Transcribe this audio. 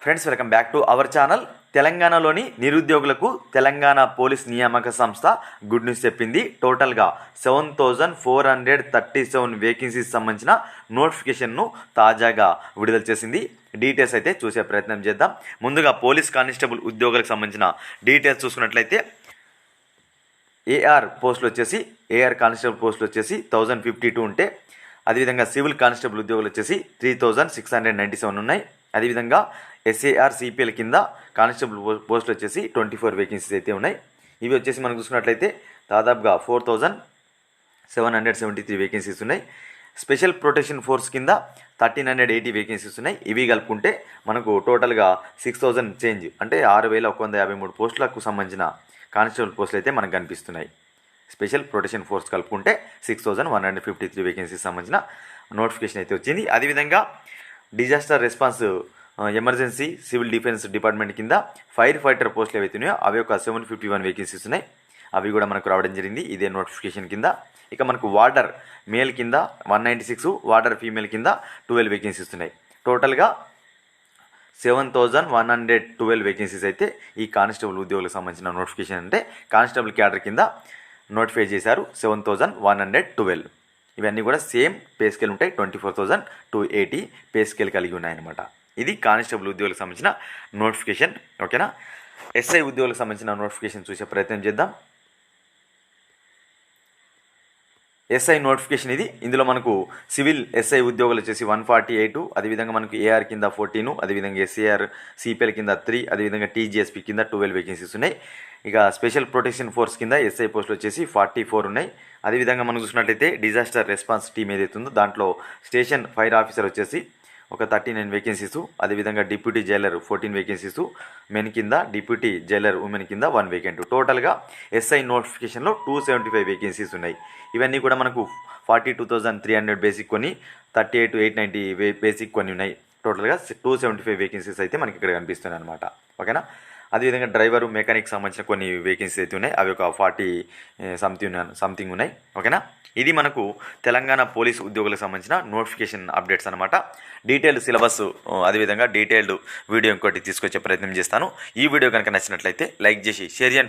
Friends, welcome back to our channel. తెలంగాణలోని నిరుద్యోగులకు Telangana police నియామక సంస్థ గుడ్ న్యూస్ చెప్పింది. టోటల్గా 7437 వేకెన్సీస్ సంబంధించిన నోటిఫికేషన్ను తాజాగా విడుదల చేసింది. డీటెయిల్స్ అయితే చూసే ప్రయత్నం చేద్దాం. ముందుగా పోలీస్ కానిస్టేబుల్ ఉద్యోగులకు సంబంధించిన డీటెయిల్స్ చూసుకున్నట్లయితే ఏఆర్ కానిస్టేబుల్ పోస్టులు వచ్చేసి 1052 ఉంటే, అదేవిధంగా సివిల్ కానిస్టేబుల్ ఉద్యోగులు వచ్చేసి 3697 ఉన్నాయి. అదేవిధంగా ఎస్ఏఆర్ సిపిఎల్ కింద కానిస్టేబుల్ పోస్టులు వచ్చేసి 24 వేకెన్సీస్ అయితే ఉన్నాయి. ఇవి వచ్చేసి మనం చూసుకున్నట్లయితే దాదాపుగా 4773 వేకెన్సీస్ ఉన్నాయి. స్పెషల్ ప్రొటెక్షన్ ఫోర్స్ కింద 1380 వేకెన్సీస్ ఉన్నాయి. ఇవి కలుపుకుంటే మనకు టోటల్గా 6000 చేంజ్ అంటే 6153 పోస్టులకు సంబంధించిన కానిస్టేబుల్ పోస్టులు అయితే మనకు కనిపిస్తున్నాయి. స్పెషల్ ప్రొటెక్షన్ ఫోర్స్ కలుపుకుంటే 6153 వేకెన్సీస్ సంబంధించిన నోటిఫికేషన్ అయితే వచ్చింది. అదేవిధంగా disaster response emergency civil defence department కింద ఫైర్ ఫైటర్ పోస్టులు ఏవైతే ఉన్నాయో అవి ఒక 751 వేకెన్సీస్ ఉన్నాయి. అవి కూడా మనకు రావడం జరిగింది ఇదే నోటిఫికేషన్ కింద. ఇక మనకు వార్డర్ మేల్ కింద 196, వార్డర్ ఫీమేల్ కింద 12 వేకెన్సీస్ ఉన్నాయి. టోటల్గా 7112 వేకెన్సీస్ అయితే ఈ కానిస్టేబుల్ ఉద్యోగులకు సంబంధించిన నోటిఫికేషన్ అంటే కానిస్టేబుల్ క్యాడర్ కింద నోటిఫై చేశారు. 7112 ఇవన్నీ కూడా సేమ్ పే స్కేల్ ఉంటాయి. 24,280 పే స్కేల్ కలిగి ఉన్నాయన్నమాట. ఇది కానిస్టేబుల్ ఉద్యోగులకు సంబంధించిన నోటిఫికేషన్. ఓకేనా. ఎస్ఐ ఉద్యోగులకు సంబంధించిన నోటిఫికేషన్ చూసే ప్రయత్నం చేద్దాం. ఎస్ఐ నోటిఫికేషన్ ఇది. ఇందులో మనకు సివిల్ ఎస్ఐ ఉద్యోగులు వచ్చేసి 148, అదేవిధంగా మనకు ఏఆర్ కింద 14, అదేవిధంగా ఎస్ఏఆర్ సిపిఎల్ కింద 3, అదేవిధంగా టీజీఎస్పీ కింద 12 వేకెన్సీస్ ఉన్నాయి. ఇక స్పెషల్ ప్రొటెక్షన్ ఫోర్స్ కింద ఎస్ఐ పోస్టులు వచ్చేసి 44 ఉన్నాయి. అదేవిధంగా మనం చూసినట్లయితే డిజాస్టర్ రెస్పాన్స్ టీమ్ ఏదైతే ఉందో దాంట్లో స్టేషన్ ఫైర్ ఆఫీసర్ వచ్చేసి ఒక 39 వేకెన్సీసు, అదేవిధంగా డిప్యూటీ జైలర్ 14 వేకెన్సీసు, మెన్ కింద డిప్యూటీ జైలర్ ఉమెన్ కింద 1 వేకెంట్. టోటల్గా ఎస్ఐ నోటిఫికేషన్లో 275 వేకెన్సీస్ ఉన్నాయి. ఇవన్నీ కూడా మనకు 42,300 బేసిక్ కొన్ని, 38,890 బేసిక్ కొన్ని ఉన్నాయి. టోటల్గా 275 వేకెన్సీస్ అయితే మనకి ఇక్కడ కనిపిస్తున్నాయి అనమాట. ఓకేనా. అదేవిధంగా డ్రైవరు మెకానిక్ సంబంధించిన కొన్ని వేకెన్సీస్ అయితే ఉన్నాయి. అవి ఒక 40 సంథింగ్ ఉన్నాయి. ఓకేనా. ఇది మనకు తెలంగాణ పోలీసు ఉద్యోగులకు సంబంధించిన నోటిఫికేషన్ అప్డేట్స్ అనమాట. డీటెయిల్డ్ సిలబస్ అదేవిధంగా డీటెయిల్డ్ వీడియో ఇంకోటి తీసుకొచ్చే ప్రయత్నం చేస్తాను. ఈ వీడియో కనుక నచ్చినట్లయితే లైక్ చేసి షేర్ చేయండి.